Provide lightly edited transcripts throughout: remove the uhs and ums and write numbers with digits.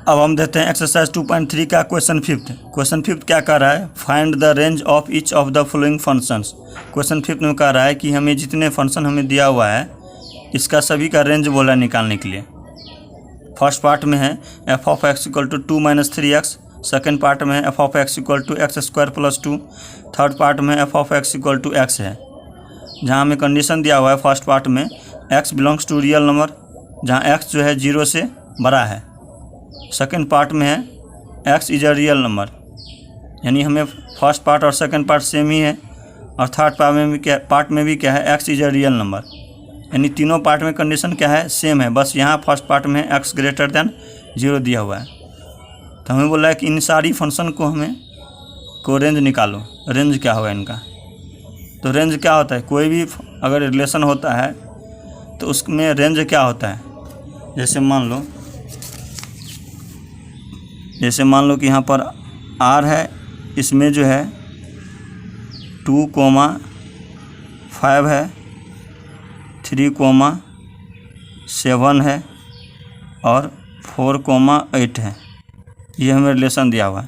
अब हम देते हैं एक्सरसाइज 2.3 का क्वेश्चन फिफ्थ। क्वेश्चन फिफ्थ क्या कर रहा है, find the range of each of the following functions. Question fifth में कह रहा है कि हमें जितने फंक्शन हमें दिया हुआ है इसका सभी का रेंज बोला निकालने के लिए। फर्स्ट पार्ट में है F of x equal to 2 - 3x, second part में है F of x equal to x² + 2, third part में F of x equal to x है। जहाँ हमें कंडीशन दिया हुआ है फर्स्ट पार्ट में x belongs to real number, जहाँ x जो है 0 से बड़ा है। सेकेंड पार्ट में है x is a real number, यानी हमें फर्स्ट पार्ट और सेकेंड पार्ट सेम ही है, और थर्ड पार्ट में भी क्या है x is a real number, यानी तीनों पार्ट में कंडीशन क्या है सेम है। बस यहाँ फर्स्ट पार्ट में x ग्रेटर देन 0 दिया हुआ है। तो हमें बोला है कि इन सारी फंक्शन को रेंज निकालो। रेंज क्या होगा इनका, तो रेंज क्या होता है, कोई भी अगर रिलेशन होता है तो उसमें रेंज क्या होता है। जैसे मान लो कि यहाँ पर r है, इसमें जो है 2,5 है, 3,7 है और 4,8 है। ये हमें रिलेशन दिया हुआ है।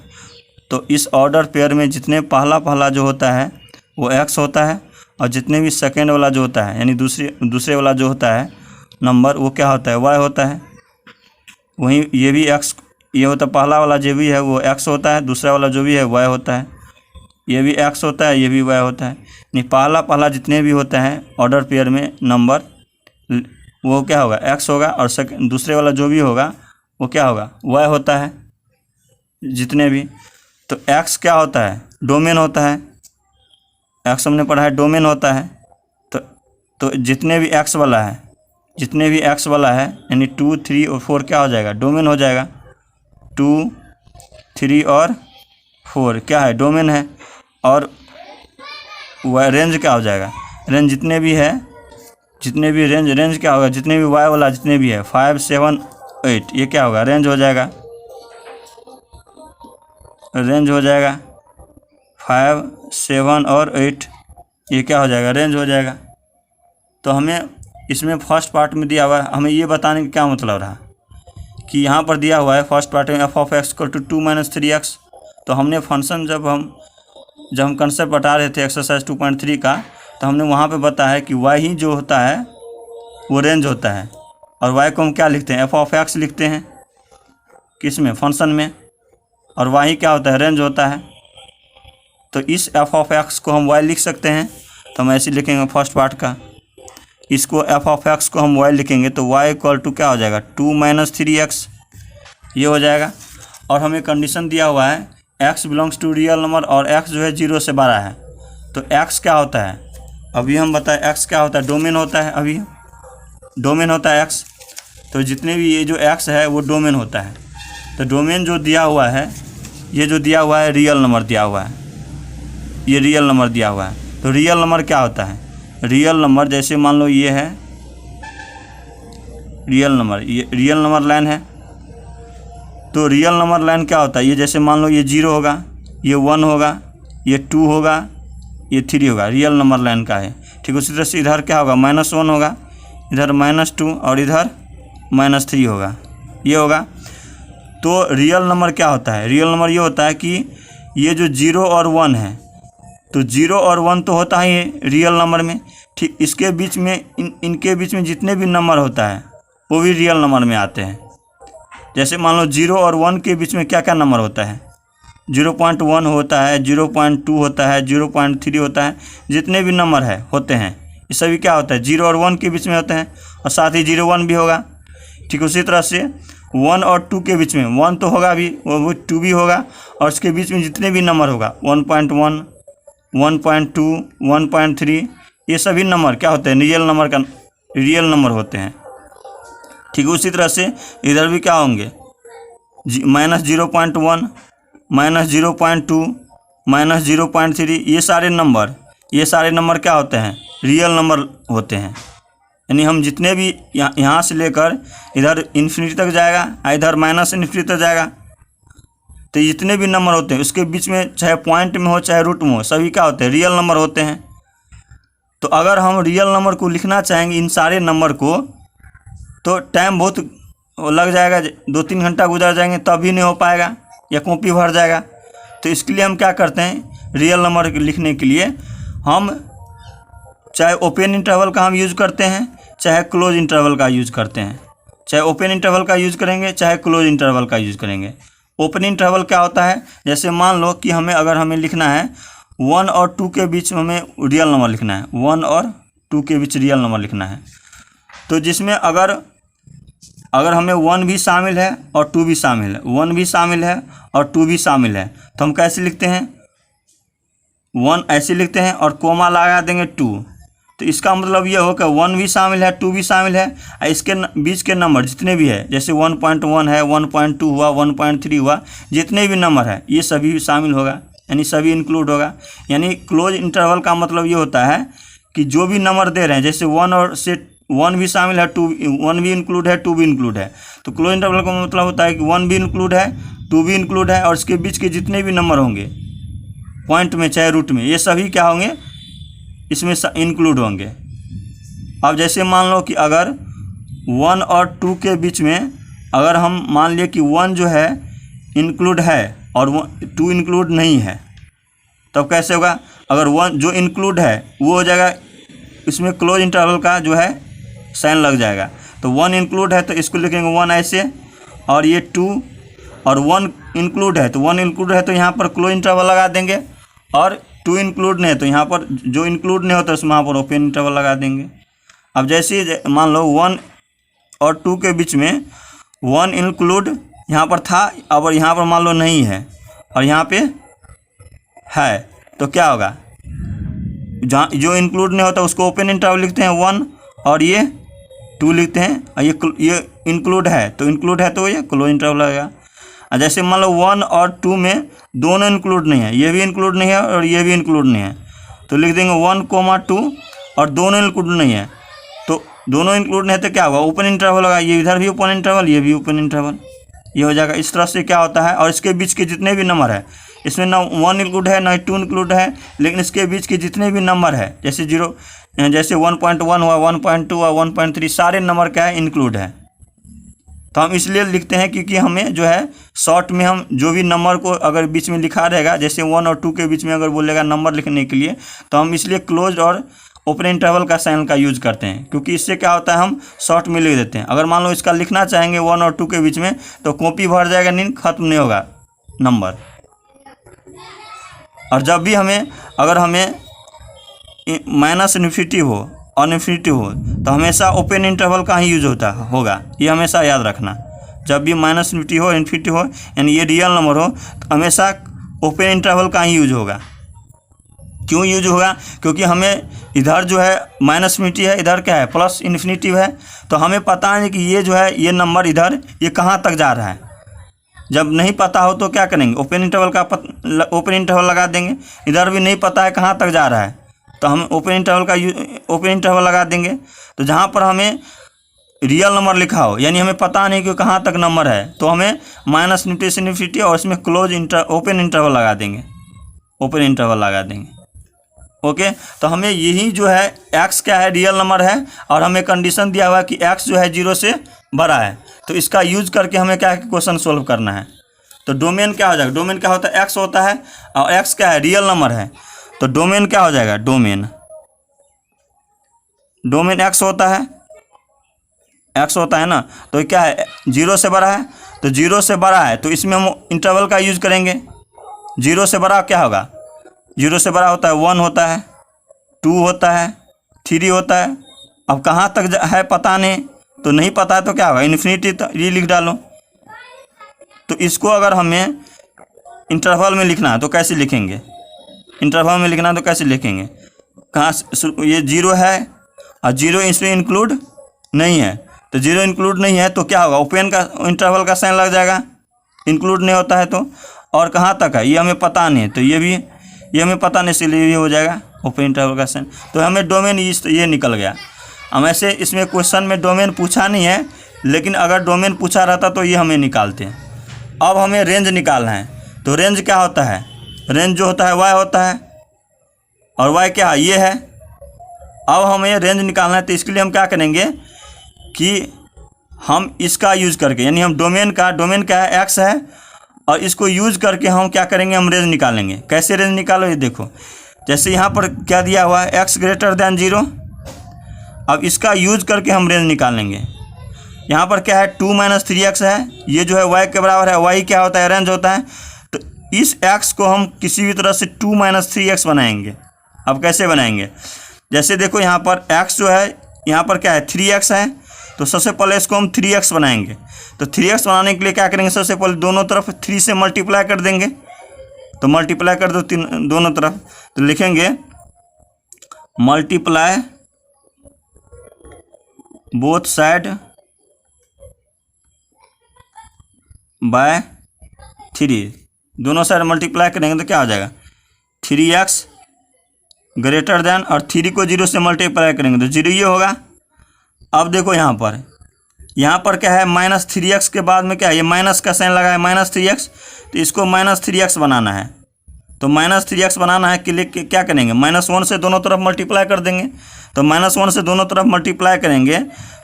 तो इस ऑर्डर पेयर में जितने पहला जो होता है वो x होता है, और जितने भी सेकेंड वाला जो होता है यानी दूसरे वाला जो होता है नंबर वो क्या होता है y होता है। वहीं ये भी x, ये होता है पहला वाला जो भी है वो x होता है, दूसरा वाला जो भी है y होता है। ये भी x होता है, ये भी y होता है। नहीं, पहला जितने भी होते हैं ऑर्डर पेयर में नंबर वो क्या होगा x होगा, और दूसरे वाला जो भी होगा वो क्या होगा y होता है जितने भी। तो x क्या होता है, डोमेन होता है। x हमने पढ़ा है डोमेन होता है। तो जितने भी x वाला है यानी 2, 3 और 4 क्या हो जाएगा, डोमेन हो जाएगा। 2, 3 और 4 क्या है, डोमेन है। और रेंज क्या हो जाएगा, रेंज जितने भी रेंज क्या होगा, जितने भी y वाला जितने भी है 5, 7, 8 ये क्या होगा, रेंज हो जाएगा। 5, 7 और 8 ये क्या हो जाएगा, रेंज हो जाएगा। तो हमें इसमें फर्स्ट पार्ट में दिया हुआ है, हमें ये बताने का क्या मतलब रहा कि यहाँ पर दिया हुआ है फर्स्ट पार्ट में F of x equal to 2 - 3x। तो हमने फंक्शन जब हम कंसेप्ट बता रहे थे एक्सरसाइज 2.3 का, तो हमने वहाँ पे बताया कि y ही जो होता है वो रेंज होता है, और y को हम क्या लिखते हैं, एफ ऑफ एक्स लिखते हैं किस में, फंक्शन में, और y ही क्या होता है, रेंज होता है। तो इस एफ ऑफ एक्स को हम y लिख सकते हैं, तो हम ऐसे लिखेंगे फर्स्ट पार्ट का। इसको एफ ऑफ एक्स को हम y लिखेंगे तो y इक्वल टू क्या हो जाएगा, 2 - 3x ये हो जाएगा। और हमें कंडीशन दिया हुआ है x belongs to real number, और x जो है 0 से बड़ा है। तो x क्या होता है, अभी हम बताएं x क्या होता है, डोमेन होता है। अभी डोमेन होता है x, तो जितने भी ये जो x है वो डोमेन होता है। तो डोमेन जो दिया हुआ है, ये जो दिया हुआ है रियल नंबर दिया हुआ है, ये रियल नंबर दिया हुआ है। तो रियल नंबर क्या होता है, रियल नंबर जैसे मान लो ये है रियल नंबर, ये रियल नंबर लाइन है। तो रियल नंबर लाइन क्या होता है, ये जैसे मान लो ये 0 होगा, ये 1 होगा, ये 2 होगा, ये 3 होगा, रियल नंबर लाइन का है। ठीक, उसी तरह से इधर क्या होगा, -1 होगा, इधर -2 और इधर -3 होगा, ये होगा। तो रियल नंबर क्या होता है, रियल नंबर ये होता है कि ये जो 0 और 1 है, तो 0 और 1 तो होता ही है रियल नंबर में। ठीक, इसके बीच में इनके बीच में जितने भी नंबर होता है वो भी रियल नंबर में आते हैं। जैसे मान लो 0 और 1 के बीच में क्या क्या नंबर होता है, 0.1 होता है, 0.2 होता है, 0.3 होता है, जितने भी नंबर होते हैं ये सभी क्या होता है 0 और 1 के बीच में होते हैं, और साथ ही 0, 1 भी होगा। ठीक, उसी तरह से 1 और 2 के बीच में 1 तो होगा भी, वो 2 भी होगा, और उसके बीच में जितने भी नंबर होगा 1.1, 1.2, 1.3 ये सभी नंबर क्या होते हैं, रियल नंबर होते हैं। ठीक, उसी तरह से इधर भी क्या होंगे, -0.1, -0.2, -0.3 ये सारे नंबर क्या होते हैं, रियल नंबर होते हैं। यानी हम जितने भी यहाँ से लेकर इधर इन्फिनिटी तक जाएगा, इधर -इन्फिनिटी तक जाएगा, तो जितने भी नंबर होते हैं उसके बीच में चाहे पॉइंट में हो चाहे रूट में हो, सभी क्या होते हैं, रियल नंबर होते हैं। तो अगर हम रियल नंबर को लिखना चाहेंगे इन सारे नंबर को, तो टाइम बहुत वो लग जाएगा, 2-3 घंटा गुजर जाएंगे तब भी नहीं हो पाएगा या कॉपी भर जाएगा। तो इसके लिए हम क्या करते हैं, रियल नंबर लिखने के लिए हम चाहे ओपन इंटरवल का हम यूज़ करते हैं, चाहे क्लोज इंटरवल का यूज़ करते हैं। चाहे ओपन इंटरवल का यूज़ करेंगे, चाहे क्लोज इंटरवल का यूज़ करेंगे। ओपन इंटरवल क्या होता है, जैसे मान लो कि हमें लिखना है 1 और 2 के बीच में हमें रियल नंबर लिखना है, 1 और 2 के बीच रियल नंबर लिखना है। तो जिसमें अगर हमें 1 भी शामिल है और 2 भी शामिल है, 1 भी शामिल है और 2 भी शामिल है, तो हम कैसे लिखते हैं, 1 ऐसे लिखते हैं और कोमा लगा देंगे 2। तो इसका मतलब ये हो कि 1 भी शामिल है, 2 भी शामिल है, इसके बीच के नंबर जितने भी है, जैसे 1.1 है, 1.2 हुआ, 1.3 हुआ, जितने भी नंबर है ये सभी शामिल होगा, यानी सभी इंक्लूड होगा। यानी क्लोज इंटरवल का मतलब ये होता है कि जो भी नंबर दे रहे हैं, जैसे 1 और से 1 भी शामिल है, 1 भी इंक्लूड है, 2 भी इंक्लूड है। तो क्लोज इंटरवल का मतलब होता है कि 1 भी इंक्लूड है, 2 भी इंक्लूड है, और इसके बीच के जितने भी नंबर होंगे पॉइंट में चाहे रूट में, ये सभी क्या होंगे, इसमें इंक्लूड होंगे। अब जैसे मान लो कि अगर 1 और 2 के बीच में अगर हम मान लिए कि 1 जो है इंक्लूड है और 2 इंक्लूड नहीं है, तब कैसे होगा, अगर 1 जो इंक्लूड है वो हो जाएगा, इसमें क्लोज इंटरवल का जो है साइन लग जाएगा। तो 1 इंक्लूड है तो इसको लिखेंगे 1 ऐसे, और ये 2 और 1 इंक्लूड है तो 1 इंक्लूड है तो यहाँ पर क्लोज इंटरवल लगा देंगे, और 2 इंक्लूड नहीं है तो यहाँ पर जो इंक्लूड नहीं होता उसमें यहाँ पर ओपन इंटरवल लगा देंगे। अब जैसे मान लो 1 और 2 के बीच में 1 इंक्लूड यहाँ पर था, अब यहाँ पर मान लो नहीं है और यहाँ पे है, तो क्या होगा, जहाँ जो इंक्लूड नहीं होता उसको ओपन इंटरवल लिखते हैं 1, और ये 2 लिखते हैं, और ये इंक्लूड है तो ये क्लोज इंटरवल लगेगा। और जैसे मान लो 1 और 2 में दोनों इंक्लूड नहीं है, ये भी इंक्लूड नहीं है और ये भी इंक्लूड नहीं है, तो लिख देंगे 1, 2 और दोनों इंक्लूड नहीं है, तो दोनों इंक्लूड नहीं है तो क्या होगा, ओपन इंटरवल होगा, ये इधर भी ओपन इंटरवल, ये भी ओपन इंटरवल, ये हो जाएगा। इस तरह से क्या होता है, और इसके बीच के जितने भी नंबर है, इसमें ना 1 इंक्लूड है ना 2 इंक्लूड है, लेकिन इसके बीच के जितने भी नंबर है, जैसे 1.1 हुआ, 1.2 हुआ, 1.3, सारे नंबर क्या है, इंक्लूड है। तो हम इसलिए लिखते हैं क्योंकि हमें जो है शॉर्ट में हम जो भी नंबर को अगर बीच में लिखा रहेगा, जैसे 1 और 2 के बीच में अगर बोलेगा नंबर लिखने के लिए, तो हम इसलिए क्लोज और ओपन इंटरवल का साइन का यूज़ करते हैं, क्योंकि इससे क्या होता है, हम शॉर्ट में लिख देते हैं। अगर मान लो इसका लिखना चाहेंगे 1 और 2 के बीच में, तो कॉपी भर जाएगा, नहीं खत्म नहीं होगा नंबर। और जब भी अगर हमें माइनस इन्फिनिटी हो और इन्फिनिटी हो, तो हमेशा ओपन इंटरवल का ही यूज होगा, ये हमेशा याद रखना। जब भी माइनस इन्फिनिटी हो, इन्फिनिटी हो, यानी ये रियल नंबर हो, तो हमेशा ओपन इंटरवल का ही यूज होगा। क्यों यूज होगा, क्योंकि हमें इधर जो है माइनस इन्फिनिटी है, इधर क्या है प्लस इन्फिनिटी है, तो हमें पता है कि ये जो है ये नंबर इधर ये कहाँ तक जा रहा है। जब नहीं पता हो तो क्या करेंगे, ओपन इंटरवल लगा देंगे। इधर भी नहीं पता है कहाँ तक जा रहा है, तो हम ओपन इंटरवल लगा देंगे। तो जहाँ पर हमें रियल नंबर लिखा हो, यानी हमें पता नहीं कि कहाँ तक नंबर है, तो हमें माइनस इन्फिनिटी से इन्फिनिटी और इसमें ओपन इंटरवल लगा देंगे। ओके, तो हमें यही जो है x क्या है, रियल नंबर है, और हमें कंडीशन दिया हुआ है कि x जो है 0 से बड़ा है, तो इसका यूज करके हमें क्या क्वेश्चन सोल्व करना है। तो डोमेन क्या हो जाएगा, डोमेन क्या होता है, x होता है, और x क्या है, रियल नंबर है, तो डोमेन क्या हो जाएगा, डोमेन x होता है ना। तो क्या है, 0 से बड़ा है, तो 0 से बड़ा है तो इसमें हम इंटरवल का यूज करेंगे। 0 से बड़ा क्या होगा, 0 से बड़ा होता है 1 होता है, 2 होता है, 3 होता है। अब कहाँ तक है पता नहीं, तो नहीं पता है तो क्या होगा, इन्फिनिटी, तो ये लिख डालो। तो इसको अगर हमें इंटरवल में लिखना है तो कैसे लिखेंगे, कहाँ ये 0 है और 0 इसमें इंक्लूड नहीं है, तो 0 इंक्लूड नहीं है तो क्या होगा, ओपन का इंटरवल का साइन लग जाएगा, इंक्लूड नहीं होता है तो। और कहाँ तक है ये हमें पता नहीं है, तो ये हमें पता नहीं, इसलिए ये हो जाएगा ओपन इंटरवल का साइन। तो हमें डोमेन ये निकल गया। हम ऐसे इसमें क्वेश्चन में डोमेन पूछा नहीं है, लेकिन अगर डोमेन पूछा रहता तो ये हमें निकालते हैं। अब हमें रेंज निकालना है, तो रेंज क्या होता है, रेंज जो होता है y होता है, और y क्या है, ये है। अब हमें रेंज निकालना है, तो इसके लिए हम क्या करेंगे कि हम इसका यूज करके, यानी हम डोमेन क्या है, एक्स है, और इसको यूज करके हम क्या करेंगे, हम रेंज निकालेंगे। कैसे रेंज निकालो, ये देखो, जैसे यहाँ पर क्या दिया हुआ है, एक्स ग्रेटर देन 0। अब इसका यूज करके हम रेंज निकालेंगे। यहाँ पर क्या है, 2 - 3x है, ये जो है y के बराबर है। y क्या होता है, रेंज होता है। तो इस x को हम किसी भी तरह से 2 - 3x बनाएंगे। अब कैसे बनाएंगे, जैसे देखो यहाँ पर x जो है, यहाँ पर क्या है, 3x है, तो सबसे पहले इसको हम 3x बनाएंगे। तो 3x बनाने के लिए क्या करेंगे, सबसे पहले दोनों तरफ 3 से मल्टीप्लाई कर देंगे। तो मल्टीप्लाई कर दो दोनों तरफ, तो लिखेंगे मल्टीप्लाई बोथ साइड बाय 3। दोनों साइड मल्टीप्लाई करेंगे तो क्या हो जाएगा, 3x ग्रेटर देन, और 3 को 0 से मल्टीप्लाई करेंगे तो 0 ये होगा। अब देखो यहाँ पर क्या है, -3x के बाद में क्या है, ये माइनस का साइन लगा है, -3x, तो इसको -3x बनाना है। तो -3x बनाना है के लिए क्या करेंगे, -1 से दोनों तरफ मल्टीप्लाई कर देंगे। तो -1 से दोनों तरफ मल्टीप्लाई करेंगे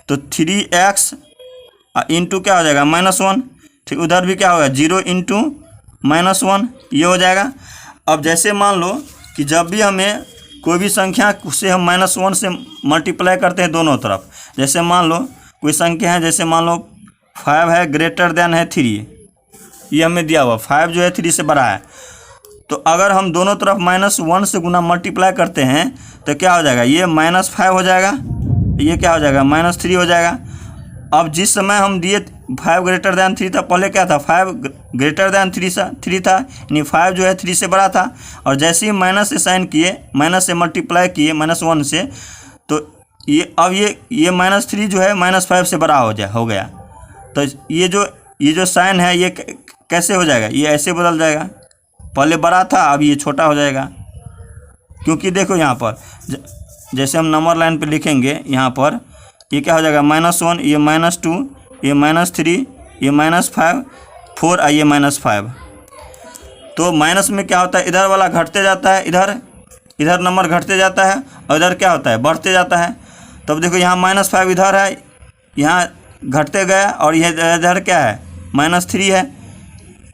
तो 3x इंटू क्या हो जाएगा, -1। ठीक, उधर भी क्या होगा, 0 इंटू -1, ये हो जाएगा। अब जैसे मान लो कि जब भी हमें कोई भी संख्या से हम -1 से मल्टीप्लाई करते हैं दोनों तरफ, जैसे मान लो कोई संख्या है, जैसे मान लो 5 है ग्रेटर देन है 3, ये हमें दिया हुआ 5 जो है 3 से बड़ा है। तो अगर हम दोनों तरफ -1 से गुना मल्टीप्लाई करते हैं तो क्या हो जाएगा, ये -5 हो जाएगा, ये क्या हो जाएगा, -3 हो जाएगा। अब जिस समय हम दिए 5 ग्रेटर दैन 3 था, पहले क्या था, 5 ग्रेटर दैन 3 था, यानी 5 जो है 3 से बड़ा था। और जैसे ही माइनस से साइन किए, माइनस से मल्टीप्लाई किए -1 से, तो ये अब ये -3 जो है -5 से बड़ा हो गया। तो ये जो साइन है ये कैसे हो जाएगा, ये ऐसे बदल जाएगा, पहले बड़ा था अब ये छोटा हो जाएगा। क्योंकि देखो यहाँ पर जैसे हम नंबर लाइन पे लिखेंगे, यहाँ पर ये क्या हो जाएगा, -1, ये -2, ये -3, ये -5, 4 और ये -5। तो माइनस में क्या होता है, इधर वाला घटते जाता है, इधर नंबर घटते जाता है, और इधर क्या होता है, बढ़ते जाता है। तब देखो यहाँ -5 इधर है, यहाँ घटते गया, और ये इधर क्या है, -3 है।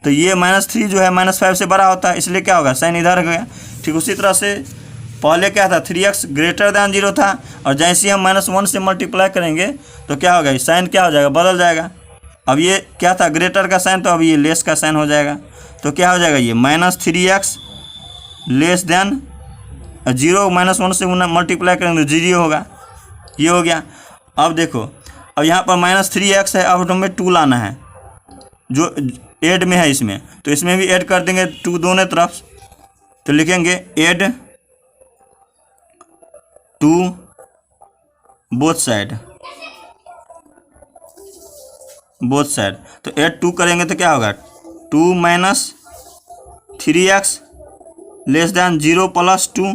तो ये -3 जो है -5 से बड़ा होता है, इसलिए क्या होगा, साइन इधर गया। ठीक उसी तरह से पहले क्या था, 3x ग्रेटर दैन 0 था, और जैसे ही हम -1 से मल्टीप्लाई करेंगे तो क्या होगा, साइन क्या हो जाएगा, बदल जाएगा। अब ये क्या था, ग्रेटर का साइन, तो अब ये लेस का साइन हो जाएगा। तो क्या हो जाएगा, ये -3x लेस दैन 0, -1 से मल्टीप्लाई करेंगे तो 0 होगा, ये हो गया। अब देखो, अब यहाँ पर -3x है, अब हमें 2 लाना है, जो ऐड में है इसमें, तो इसमें भी ऐड कर देंगे 2 दोनों तरफ। तो लिखेंगे ऐड 2 बोथ साइड, तो ऐड 2 करेंगे तो क्या होगा, 2 - 3x लेस दैन 0 + 2,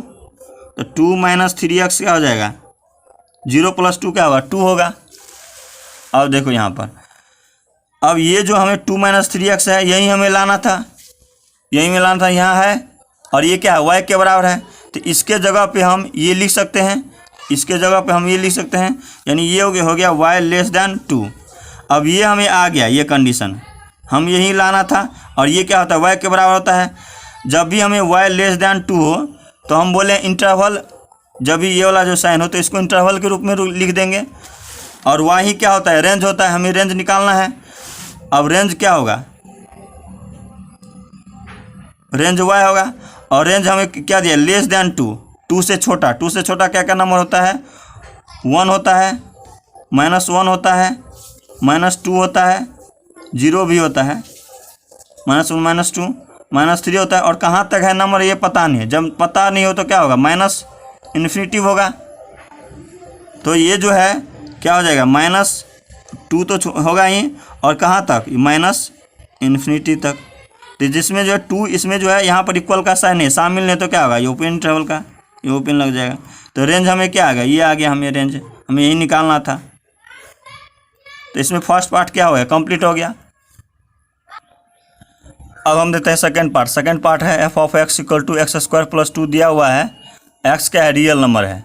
तो 2 - 3x क्या हो जाएगा, 0 + 2 क्या होगा, 2 होगा। अब देखो यहाँ पर, अब ये जो हमें 2 - 3x है, यही हमें लाना था, यहाँ है, और ये क्या है, y के बराबर है। तो इसके जगह पे हम ये लिख सकते हैं, यानी ये हो गया y लेस दैन 2। अब ये हमें आ गया, ये कंडीशन हम यही लाना था। और ये क्या होता है, y के बराबर होता है। जब भी हमें y लेस दैन 2 हो तो हम बोले इंटरवल, जब भी ये वाला जो साइन हो तो इसको इंटरवल के रूप में लिख देंगे। और y ही क्या होता है, रेंज होता है, हमें रेंज निकालना है। अब रेंज क्या होगा, रेंज y होगा, और रेंज हमें क्या दिया, लेस दैन 2 से छोटा। 2 से छोटा क्या क्या नंबर होता है, 1 होता है, -1 होता है, -2 होता है, 0 भी होता है, -1 -2 -3 होता है। और कहाँ तक है नंबर ये पता नहीं है, जब पता नहीं हो तो क्या होगा, -∞ होगा। तो ये जो है क्या हो जाएगा, -2 तो होगा ही, और कहाँ तक, -∞ तक। तो जिसमें जो है 2, इसमें जो है यहाँ पर इक्वल का साइन है, शामिल नहीं, तो क्या होगा, ये ओपन इंटरवल का, ये ओपन लग जाएगा। तो रेंज हमें क्या आ गया, ये आ गया, हमें रेंज हमें यही निकालना था। तो इसमें फर्स्ट पार्ट क्या हो गया, कंप्लीट हो गया। अब हम देते हैं सेकंड पार्ट है f(x = x² + 2) दिया हुआ है। x क्या है, रियल नंबर है,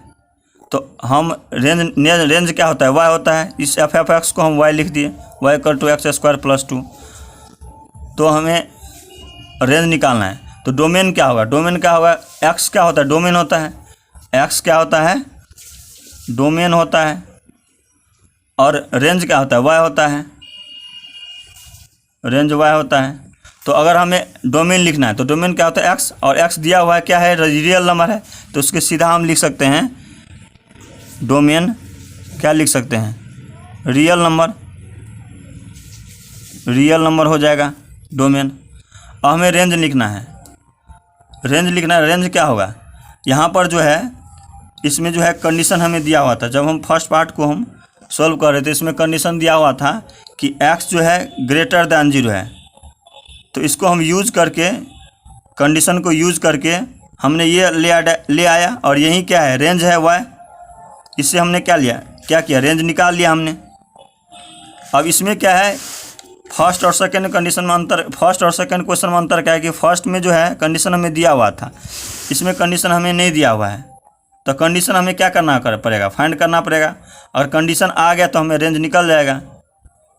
तो हम रेंज क्या होता है, y होता है। इस f(x) को हम y लिख दिए, y इक्वल टू x² + 2। तो हमें रेंज निकालना है। तो डोमेन क्या होगा, डोमेन क्या होगा, x क्या होता है, डोमेन होता है, x क्या होता है, डोमेन होता है, और रेंज क्या होता है, y होता है, रेंज y होता है। तो अगर हमें डोमेन लिखना है तो डोमेन क्या होता है, x, और x दिया हुआ है क्या है, रियल नंबर है। तो उसके सीधा हम लिख सकते हैं डोमेन, क्या लिख सकते हैं, रियल नंबर हो जाएगा डोमेन। अब हमें रेंज लिखना है, रेंज क्या होगा, यहाँ पर जो है इसमें जो है कंडीशन हमें दिया हुआ था। जब हम फर्स्ट पार्ट को हम सॉल्व कर रहे थे, इसमें कंडीशन दिया हुआ था कि x जो है ग्रेटर दैन 0 है। तो इसको हम यूज़ करके, कंडीशन को यूज़ करके हमने ये ले आया, और यही क्या है, रेंज है y। इससे हमने क्या किया, रेंज निकाल लिया हमने। अब इसमें क्या है, फर्स्ट और सेकंड कंडीशन में अंतर, फर्स्ट और सेकंड क्वेश्चन में अंतर क्या है कि फर्स्ट में जो है कंडीशन हमें दिया हुआ था, इसमें कंडीशन हमें नहीं दिया हुआ है। तो कंडीशन हमें क्या करना पड़ेगा, फाइंड करना पड़ेगा। अगर कंडीशन आ गया तो हमें रेंज निकल जाएगा।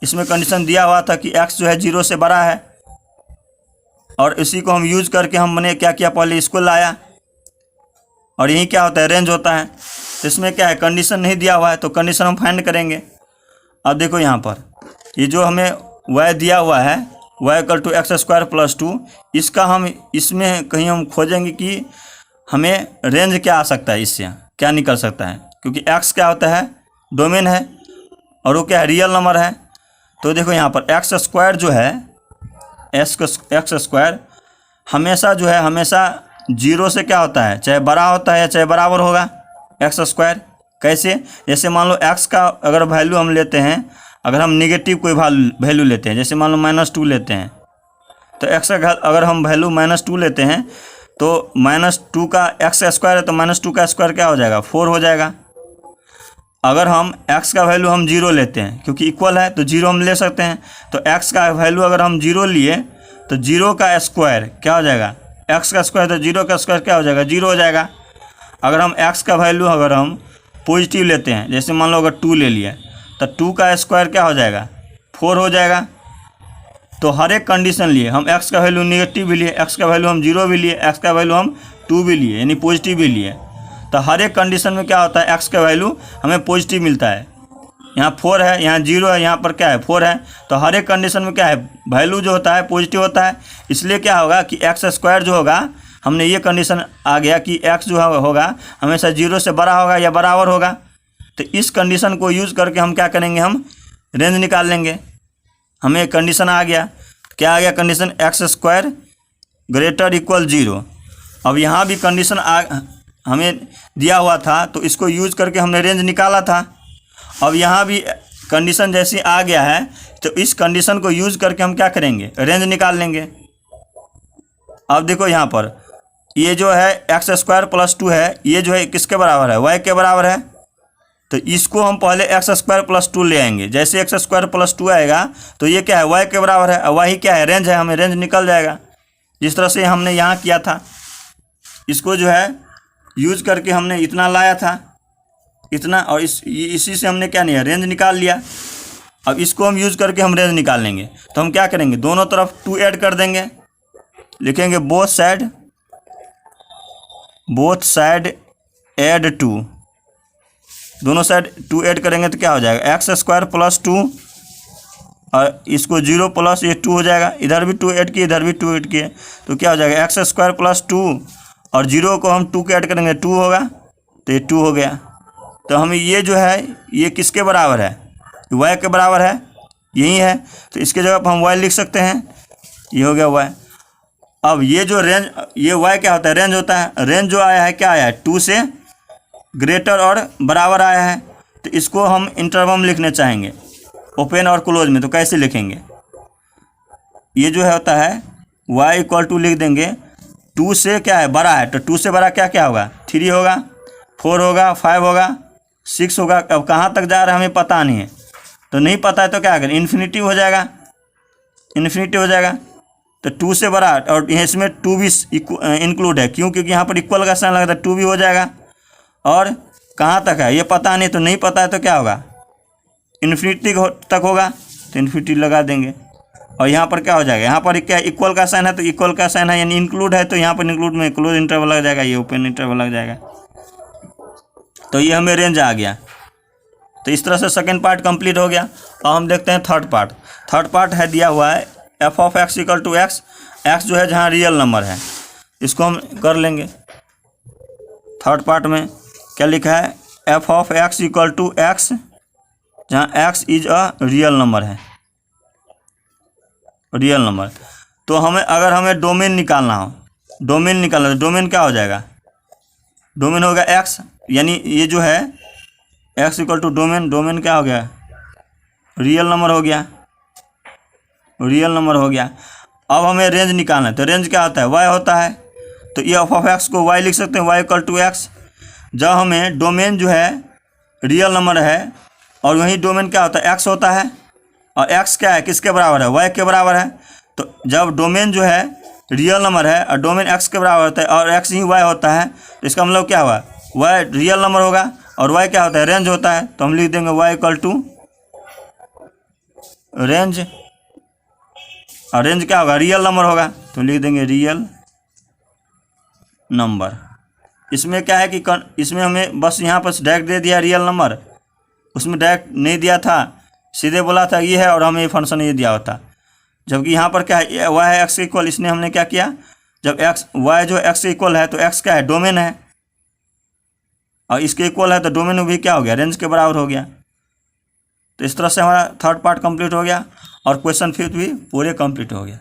इसमें कंडीशन दिया हुआ था कि x जो है 0 से बड़ा है, और इसी को हम यूज़ करके हमने क्या किया, पहले इसको लाया, और यही क्या होता है, रेंज होता है। तो इसमें क्या है, कंडीशन नहीं दिया हुआ है, तो कंडीशन हम फाइंड करेंगे। अब देखो यहाँ पर ये जो हमें y दिया हुआ है, y इक्वल टू x² + 2, इसका हम इसमें कहीं हम खोजेंगे कि हमें रेंज क्या आ सकता है, इससे क्या निकल सकता है, क्योंकि x क्या होता है, डोमेन है, और वो क्या है, रियल नंबर है। तो देखो यहाँ पर x² जो है, x² हमेशा जो है, हमेशा 0 से क्या होता है, चाहे बड़ा होता है या चाहे बराबर होगा x²। कैसे, जैसे मान लो x का अगर वैल्यू हम लेते हैं, अगर हम नेगेटिव कोई वैल्यू लेते हैं, जैसे मान लो -2 लेते हैं, तो x का अगर हम वैल्यू -2 लेते हैं, तो -2 का x² है, तो -2 का स्क्वायर क्या हो जाएगा, 4 हो जाएगा। अगर हम x का वैल्यू हम 0 लेते हैं, क्योंकि इक्वल है तो 0 हम ले सकते हैं, तो x का वैल्यू अगर हम 0 लिए तो 0 का स्क्वायर क्या हो जाएगा, x का स्क्वायर, तो 0 का स्क्वायर क्या हो जाएगा, 0 हो जाएगा। अगर हम x का वैल्यू अगर हम पॉजिटिव लेते हैं, जैसे मान लो अगर 2 ले लिया, तो 2 का स्क्वायर क्या हो जाएगा, 4 हो जाएगा। तो हर एक कंडीशन लिए हम x का वैल्यू नेगेटिव भी लिए, x का वैल्यू हम 0 भी लिए, x का वैल्यू हम 2 भी लिए, यानी पॉजिटिव भी लिए। तो हर एक कंडीशन में क्या होता है, x का वैल्यू हमें पॉजिटिव मिलता है। यहाँ 4 है, यहाँ 0 है, यहाँ पर क्या है, 4 है। तो हर एक कंडीशन में क्या है, वैल्यू जो होता है पॉजिटिव होता है। इसलिए क्या होगा कि x² जो होगा, हमने ये कंडीशन आ गया कि x जो होगा हमेशा 0 से बड़ा होगा या बराबर होगा। तो इस कंडीशन को यूज़ करके हम क्या करेंगे, हम रेंज निकाल लेंगे। हमें कंडीशन आ गया, क्या आ गया कंडीशन, x² ग्रेटर इक्वल 0। अब यहाँ भी कंडीशन हमें दिया हुआ था, तो इसको यूज़ करके हमने रेंज निकाला था। अब यहाँ भी कंडीशन जैसी आ गया है, तो इस कंडीशन को यूज़ करके हम क्या करेंगे, रेंज निकाल लेंगे। अब देखो यहाँ पर ये जो है x² + 2 है, ये जो है किसके बराबर है, y के बराबर है। तो इसको हम पहले x² + 2 ले आएंगे। जैसे x² + 2 आएगा तो ये क्या है, y के बराबर है, और y क्या है, रेंज है, हमें रेंज निकल जाएगा। जिस तरह से हमने यहाँ किया था, इसको जो है यूज करके हमने इतना लाया था, इतना, और इसी से हमने क्या नहीं है, रेंज निकाल लिया। अब इसको हम यूज़ करके हम रेंज निकाल लेंगे। तो हम क्या करेंगे, दोनों तरफ 2 ऐड कर देंगे, लिखेंगे बोथ साइड ऐड 2। दोनों साइड 2 ऐड करेंगे तो क्या हो जाएगा, x² + 2, और इसको 0 प्लस ये 2 हो जाएगा। इधर भी 2 ऐड किए, इधर भी 2 ऐड किए, तो क्या हो जाएगा, x² + 2, और 0 को हम 2 के ऐड करेंगे, 2 होगा, तो ये 2 हो गया। तो हमें ये जो है, ये किसके बराबर है, y के बराबर है, यही है। तो इसके जगह पर हम y लिख सकते हैं, ये हो गया y। अब ये जो रेंज, ये y क्या होता है, रेंज होता है। रेंज जो आया है क्या आया है, 2 से ग्रेटर और बराबर आया है। तो इसको हम इंटरवल लिखने चाहेंगे ओपन और क्लोज में, तो कैसे लिखेंगे, ये जो है होता है y = लिख देंगे 2 से क्या है, बड़ा है, तो 2 से बड़ा क्या क्या होगा, 3 होगा, 4 होगा, 5 होगा, 6 होगा। अब कहाँ तक जा रहा है हमें पता नहीं है, तो नहीं पता है तो क्या करें, इन्फिनिटी हो जाएगा, इन्फिनिटी हो जाएगा। तो 2 से बड़ा, और इसमें 2 भी इंक्लूड है, क्यों, क्योंकि यहाँ पर इक्वल का साइन लगा था, 2 भी हो जाएगा। और कहाँ तक है ये पता नहीं, तो नहीं पता है तो क्या होगा, इन्फिनिटी तक होगा तो इन्फिनिटी लगा देंगे। और यहाँ पर क्या हो जाएगा, यहाँ पर क्या इक्वल का साइन है तो इक्वल का साइन है, यानी इंक्लूड है तो यहाँ पर इंक्लूड में क्लोज इंटरवल लग जाएगा, ये ओपन इंटरवल लग जाएगा। तो ये हमें रेंज आ गया। तो इस तरह से सेकेंड पार्ट कंप्लीट हो गया। अब हम देखते हैं थर्ड पार्ट। थर्ड पार्ट है दिया हुआ है F of x equal to X, X जो है जहाँ रियल नंबर है, इसको हम कर लेंगे। थर्ड पार्ट में क्या लिखा है, F of x equal to x जहाँ x is a real number है, रियल नंबर। तो अगर हमें डोमेन निकालना हो, तो डोमेन क्या हो जाएगा, डोमेन होगा एक्स, यानी ये जो है एक्स इक्वल टू डोमेन क्या हो गया, रियल नंबर हो गया, रियल नंबर हो गया। अब हमें रेंज निकालना है, तो रेंज क्या होता है, वाई होता है। तो ये एफ ऑफ एक्स को वाई लिख सकते हैं, वाई इक्वल टू एक्स। जब हमें डोमेन जो है रियल नंबर है और वहीं डोमेन क्या होता है, एक्स होता है, और एक्स क्या है, किसके बराबर है, वाई के बराबर है। तो जब डोमेन जो है रियल नंबर है और डोमेन एक्स के बराबर होता है और एक्स ही वाई होता है, तो इसका मतलब क्या हुआ, वाई रियल नंबर होगा और वाई क्या होता है, रेंज होता है। तो हम लिख देंगे वाई इक्वल टू रेंज, और रेंज क्या होगा, रियल नंबर होगा, तो लिख देंगे रियल नंबर। इसमें क्या है कि इसमें हमें बस यहाँ पर डायरेक्ट दे दिया रियल नंबर, उसमें डायरेक्ट नहीं दिया था, सीधे बोला था ये है और हमें ये फंक्शन ये दिया होता। जबकि यहाँ पर क्या है, वाई है एक्स इक्वल, इसने हमने क्या किया, जब एक्स वाई जो एक्स इक्वल है तो एक्स क्या है, डोमेन है, और इसके इक्वल है तो डोमेन में भी क्या हो गया, रेंज के बराबर हो गया। तो इस तरह से हमारा थर्ड पार्ट कंप्लीट हो गया और क्वेश्चन फिफ्थ भी पूरे कंप्लीट हो गया।